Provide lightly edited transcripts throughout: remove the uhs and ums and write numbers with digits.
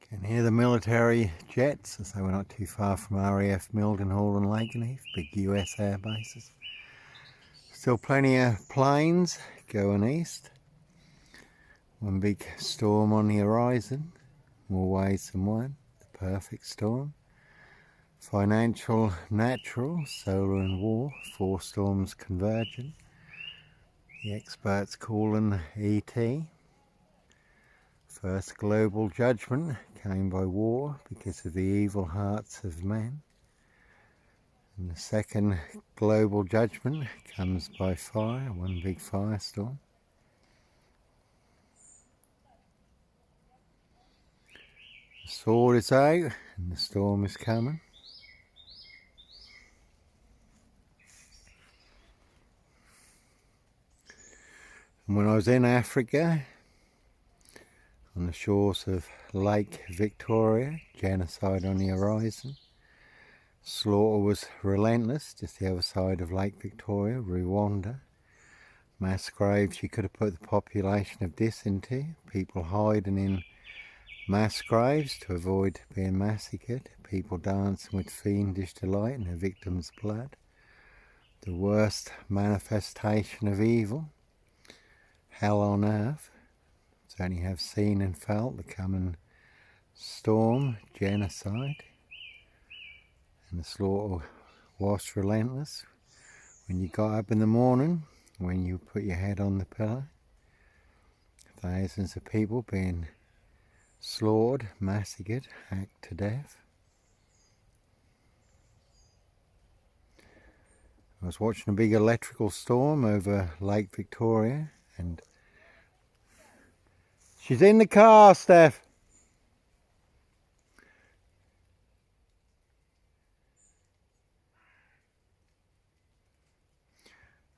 Can hear the military jets, as they were not too far from RAF Mildenhall and Lakenheath, big US air bases. Still plenty of planes going east. One big storm on the horizon, more ways than one, the perfect storm. Financial, natural, solar and war, 4 storms converging. The experts call them ET. First global judgment came by war because of the evil hearts of men. And the second global judgment comes by fire, one big firestorm. The sword is out and the storm is coming. And when I was in Africa, on the shores of Lake Victoria, genocide on the horizon. Slaughter was relentless, just the other side of Lake Victoria, Rwanda. Mass graves you could have put the population of this into, people hiding in mass graves to avoid being massacred, people dancing with fiendish delight in their victims' blood. The worst manifestation of evil, hell on earth. Only have seen and felt the coming storm, genocide, and the slaughter was relentless. When you got up in the morning, when you put your head on the pillow, thousands of people being slaughtered, massacred, hacked to death. I was watching a big electrical storm over Lake Victoria, and she's in the car, Steph.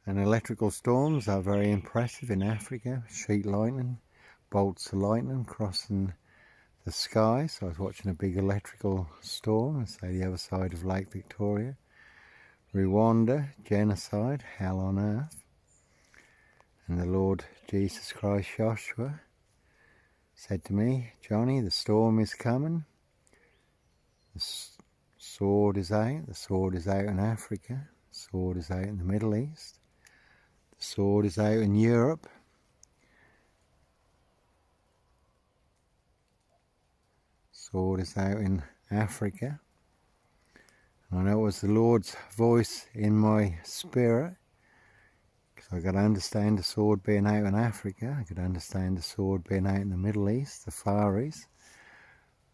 And electrical storms are very impressive in Africa. Sheet lightning, bolts of lightning crossing the sky. So I was watching a big electrical storm, say the other side of Lake Victoria. Rwanda, genocide, hell on earth. And the Lord Jesus Christ, Joshua, said to me, Johnny, the storm is coming. The sword is out. The sword is out in Africa. The sword is out in the Middle East. The sword is out in Europe. The sword is out in Africa. And I know it was the Lord's voice in my spirit. I could understand the sword being out in Africa, I could understand the sword being out in the Middle East, the Far East,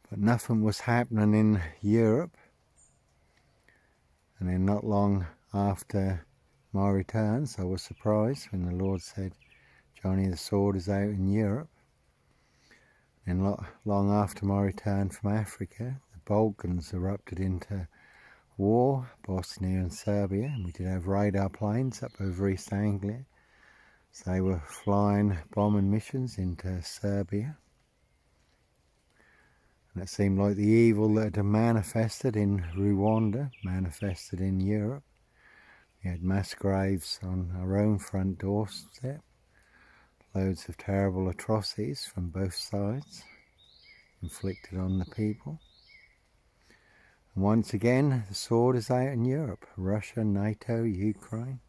but nothing was happening in Europe. And then not long after my return, so I was surprised when the Lord said, Johnny, the sword is out in Europe. And not long after my return from Africa, the Balkans erupted into war, Bosnia and Serbia, and we did have radar planes up over East Anglia. So they were flying bombing missions into Serbia. And it seemed like the evil that had manifested in Rwanda, manifested in Europe. We had mass graves on our own front doorstep, loads of terrible atrocities from both sides inflicted on the people. Once again, the sword is out in Europe. Russia, NATO, Ukraine.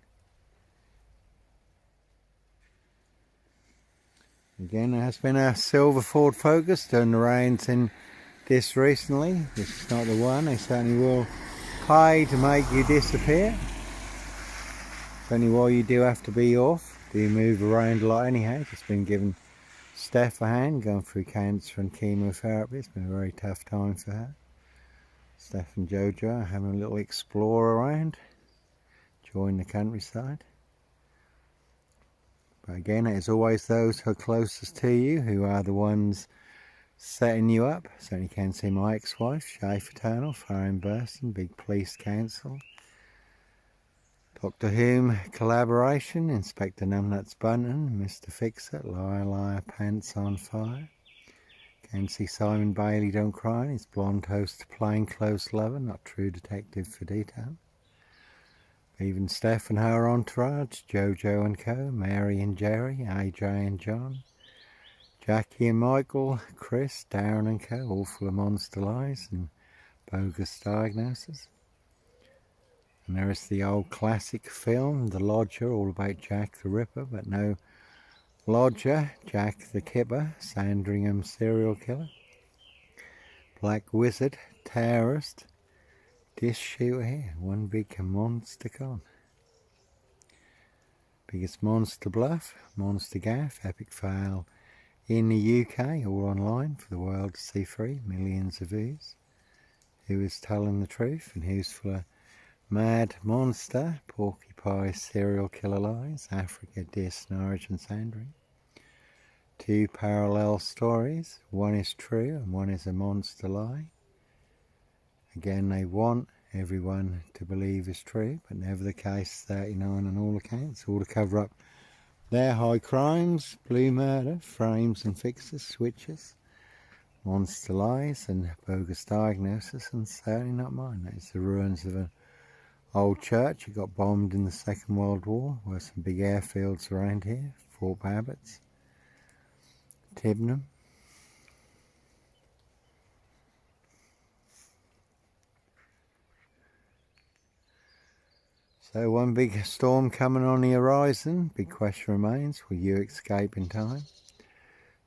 Again, there has been a silver Ford Focus turned around in this recently. This is not the one. They certainly will pay to make you disappear. It's only why you do have to be off. Do you move around a lot anyhow? Just been giving Steph a hand, going through cancer and chemotherapy. It's been a very tough time for her. Steph and Jojo are having a little explore around, enjoying the countryside. But again, it is always those who are closest to you who are the ones setting you up. Certainly can see my ex-wife, Shay Fraternal, Farron Burston, big police council. Doctor Whom collaboration, Inspector Numbnuts Bunton, Mr. Fix-It, Liar Liar Pants on Fire. Can see Simon Bailey Don't Cry, his blonde host plainclothes lover, not true detective for detail. Even Steph and her entourage, Jojo and Co, Mary and Jerry, AJ and John, Jackie and Michael, Chris, Darren and Co, all full of monster lies and bogus diagnoses. And there is the old classic film, The Lodger, all about Jack the Ripper, but no Lodger, Jack the Kipper, Sandringham serial killer, Black Wizard, terrorist, disc shooter here, one big monster con. Biggest monster bluff, monster gaff, epic fail in the UK, all online for the world to see free, millions of views. Who is telling the truth and who's full of mad monster, porcupine, serial killer lies, Africa, disc, Norwich and Sandringham. Two parallel stories, one is true and one is a monster lie. Again, they want everyone to believe is true, but never the case. 39 on all accounts, all to cover up their high crimes, blue murder, frames and fixes, switches, monster lies and bogus diagnosis, and certainly not mine. That is the ruins of an old church. It got bombed in the Second World War. There were some big airfields around here, Fort Babbitts, Tibnam. So one big storm coming on the horizon. Big question remains, will you escape in time?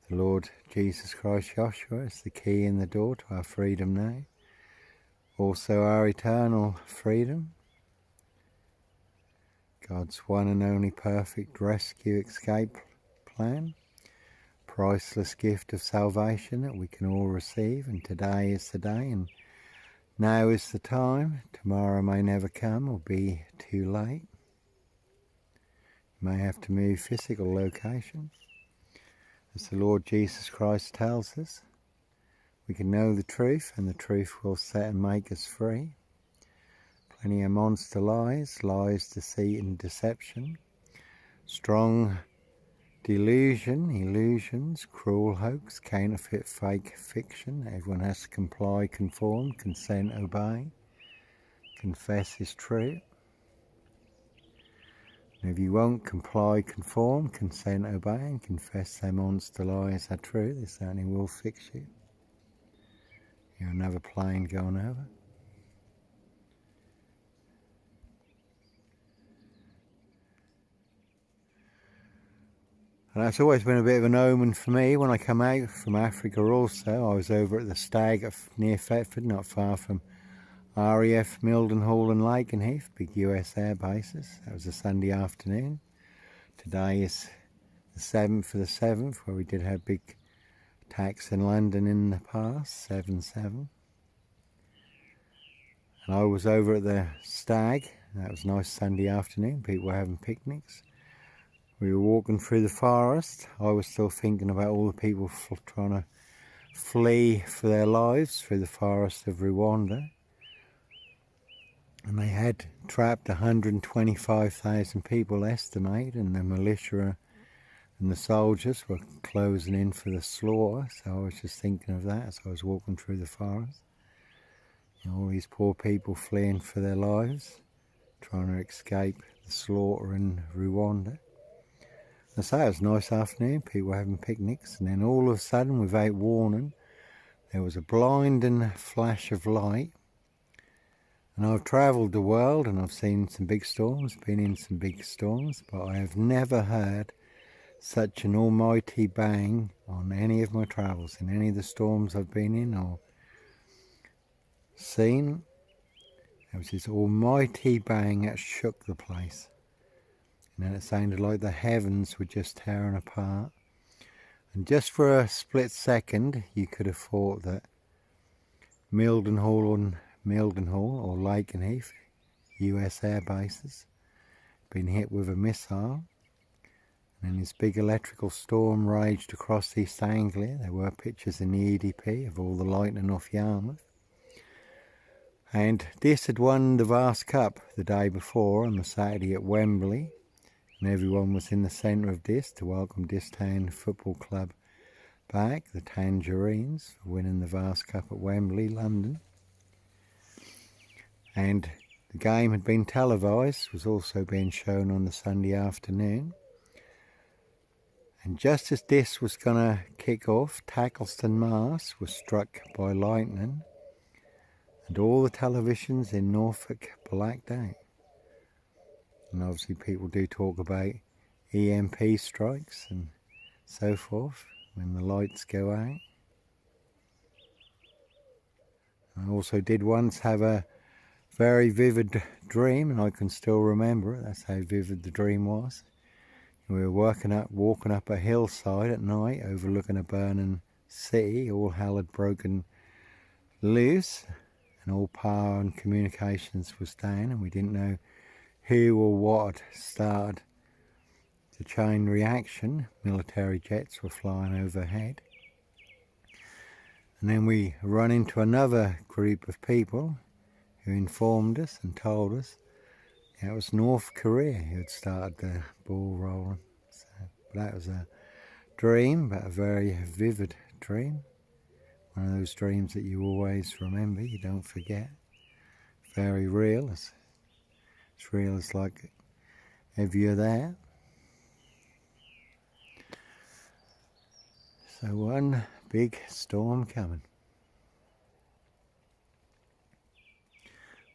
The Lord Jesus Christ Joshua is the key in the door to our freedom now. Also our eternal freedom. God's one and only perfect rescue escape plan. Priceless gift of salvation that we can all receive, and today is the day and now is the time. Tomorrow may never come or be too late. You may have to move physical location. As the Lord Jesus Christ tells us, we can know the truth and the truth will set and make us free. Plenty of monster lies, deceit and deception. Strong delusion, illusions, cruel hoax, counterfeit, fake fiction. Everyone has to comply, conform, consent, obey. Confess is true. And if you won't comply, conform, consent, obey, and confess their monster lies are true, they certainly will fix you. You're another plane going over. And that's always been a bit of an omen for me when I come out from Africa also. I was over at the Stag near Thetford, not far from RAF Mildenhall and Lakenheath, big US air bases. That was a Sunday afternoon. Today is the 7th of the 7th, where we did have big attacks in London in the past, 7/7. And I was over at the Stag. That was a nice Sunday afternoon. People were having picnics. We were walking through the forest. I was still thinking about all the people trying to flee for their lives through the forest of Rwanda. And they had trapped 125,000 people, estimate, and the militia and the soldiers were closing in for the slaughter. So I was just thinking of that as I was walking through the forest. You know, all these poor people fleeing for their lives, trying to escape the slaughter in Rwanda. I say it was a nice afternoon, people were having picnics, and then all of a sudden, without warning, there was a blinding flash of light. And I've travelled the world and I've seen some big storms, been in some big storms, but I have never heard such an almighty bang on any of my travels, in any of the storms I've been in or seen. There was this almighty bang that shook the place. And then it sounded like the heavens were just tearing apart. And just for a split second, you could have thought that Mildenhall or Lakenheath, US air bases, been hit with a missile. And then this big electrical storm raged across East Anglia. There were pictures in the EDP of all the lightning off Yarmouth. And this had won the Vast Cup the day before on the Saturday at Wembley. And everyone was in the centre of this to welcome this town football club back, the Tangerines, for winning the Vast Cup at Wembley, London. And the game had been televised, was also being shown on the Sunday afternoon. And just as this was going to kick off, Tackleston Mast was struck by lightning and all the televisions in Norfolk blacked out. And obviously people do talk about EMP strikes and so forth when the lights go out. I also did once have a very vivid dream, and I can still remember it. That's how vivid the dream was. We were walking up a hillside at night overlooking a burning city. All hell had broken loose and all power and communications was down, and we didn't know who or what had started the chain reaction. Military jets were flying overhead. And then we run into another group of people who informed us and told us it was North Korea who had started the ball rolling. So that was a dream, but a very vivid dream. One of those dreams that you always remember, you don't forget. Very real. It's real as like if you're there. So one big storm coming.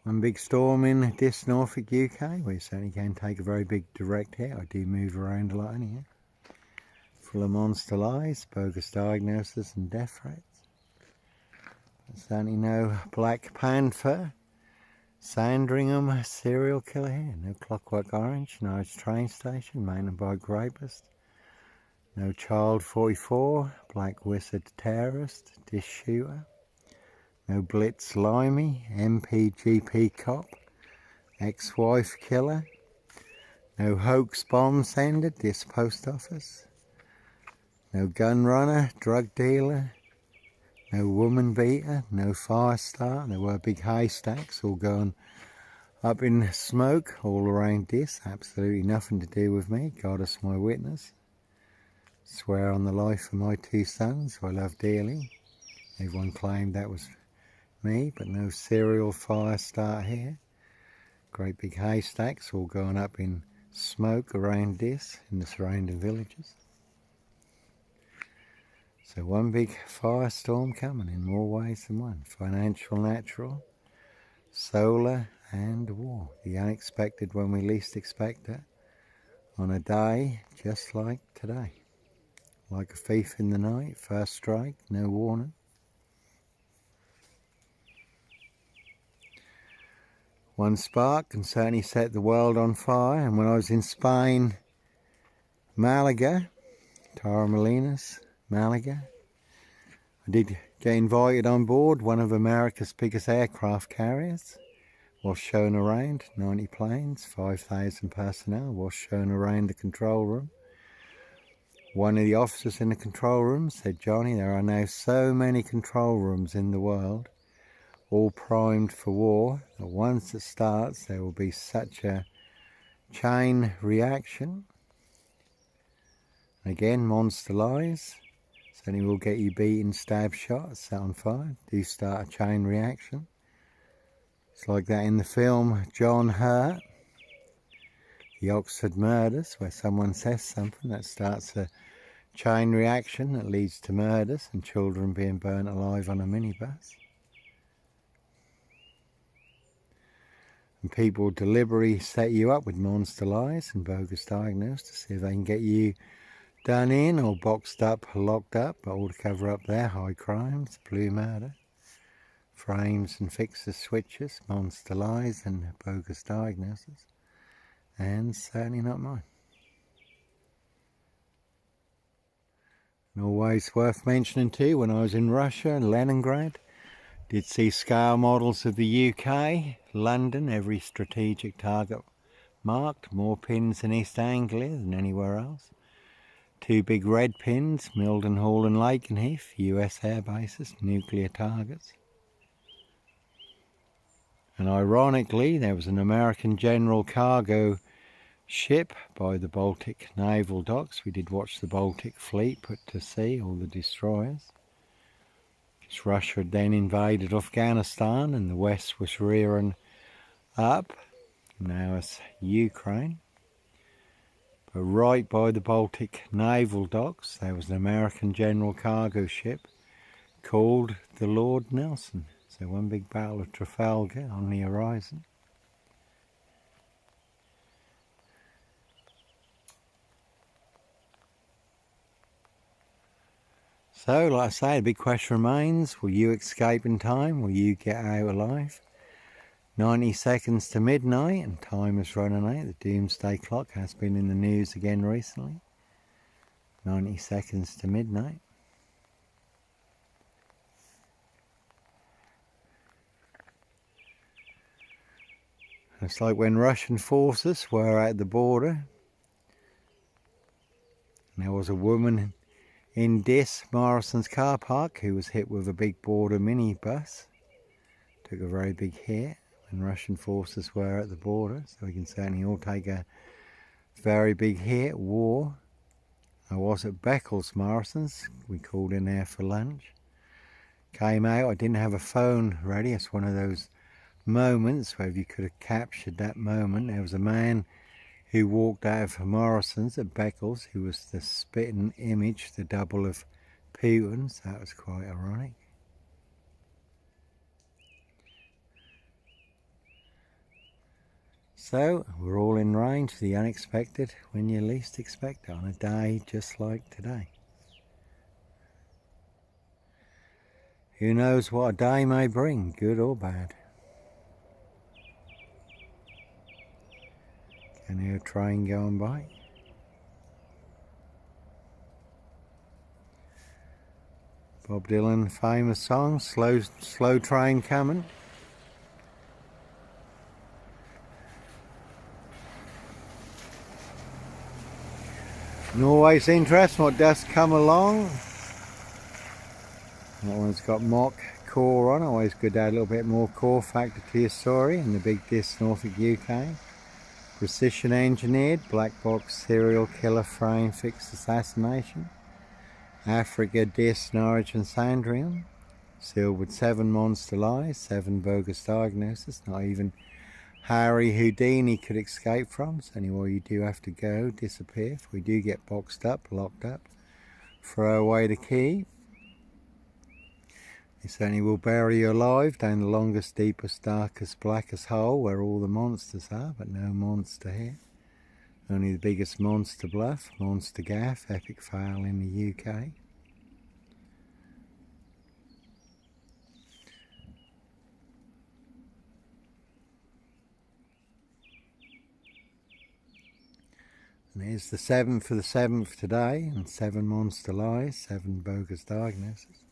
One big storm in this Norfolk, UK. We certainly can take a very big direct hit. I do move around a lot anyhow. Full of monster lies, bogus diagnosis and death threats. I certainly no Black Panther, Sandringham serial killer here. No Clockwork Orange, Norwich train station, mountain bike rapist. No Child 44, Black Wizard terrorist, dish shooter. No BLITZ LIMEY, MPGP cop, ex-wife killer. No hoax bomb sender, this post office. No gun runner, drug dealer. No woman beater, no fire start. There were big haystacks all going up in smoke all around this. Absolutely nothing to do with me. God is my witness. Swear on the life of my two sons, who I love dearly. Everyone claimed that was me, but no serial fire start here. Great big haystacks all going up in smoke around this in the surrounding villages. So one big firestorm coming in more ways than one. Financial, natural, solar and war. The unexpected when we least expect it. On a day just like today. Like a thief in the night, first strike, no warning. One spark can certainly set the world on fire. And when I was in Spain, Malaga, Torremolinos, Malaga, I did get invited on board one of America's biggest aircraft carriers. Was shown around, 90 planes, 5,000 personnel, was shown around the control room. One of the officers in the control room said, "Johnny, there are now so many control rooms in the world, all primed for war, that once it starts there will be such a chain reaction." Again, monster lies. Certainly will get you beaten, stabbed, shot, set on fire. Do start a chain reaction. It's like that in the film John Hurt, The Oxford Murders, where someone says something that starts a chain reaction that leads to murders and children being burnt alive on a minibus. And people deliberately set you up with monster lies and bogus diagnosis to see if they can get you done in or boxed up, locked up, all to cover up their high crimes, blue murder, frames and fixes, switches, monster lies and bogus diagnosis. And certainly not mine. And always worth mentioning too, when I was in Russia, Leningrad, did see scale models of the UK, London, every strategic target marked, more pins in East Anglia than anywhere else. Two big red pins, Mildenhall and Lakenheath, US air bases, nuclear targets. And ironically, there was an American general cargo ship by the Baltic naval docks. We did watch the Baltic fleet put to sea, all the destroyers. Because Russia had then invaded Afghanistan and the West was rearing up. Now it's Ukraine. But right by the Baltic naval docks there was an American general cargo ship called the Lord Nelson. So one big battle of Trafalgar on the horizon. So, like I say, the big question remains, will you escape in time? Will you get out alive? 90 seconds to midnight and time is running out. The doomsday clock has been in the news again recently. 90 seconds to midnight. It's like when Russian forces were at the border. There was a woman in Dis Morrison's car park who was hit with a big border minibus. Took a very big hit when Russian forces were at the border, so we can certainly all take a very big hit. War. I was at Beccles Morrison's. We called in there for lunch. Came out, I didn't have a phone ready. It's one of those moments where if you could have captured that moment. There was a man who walked out of Morrison's at Beccles, who was the spitting image, the double of Putin, so that was quite ironic. So, we're all in range for the unexpected when you least expect it, on a day just like today. Who knows what a day may bring, good or bad. Can hear a train going by. Bob Dylan famous song, slow train coming. And always interesting what does come along. That one's got mock core on, always good to add a little bit more core factor to your story. And the big disc Norfolk UK. Precision engineered, black box serial killer frame fixed assassination. Africa disc Norwich and Sandringham. Sealed with 7 monster lies, 7 bogus diagnoses, not even Harry Houdini could escape from. So anywhere you do have to go, disappear. If we do get boxed up, locked up, throw away the key. It certainly will bury you alive down the longest, deepest, darkest, blackest hole where all the monsters are, but no monster here. Only the biggest monster bluff, monster gaff, epic fail in the UK. And here's the 7th for the 7th today, and 7 monster lies, 7 bogus diagnoses.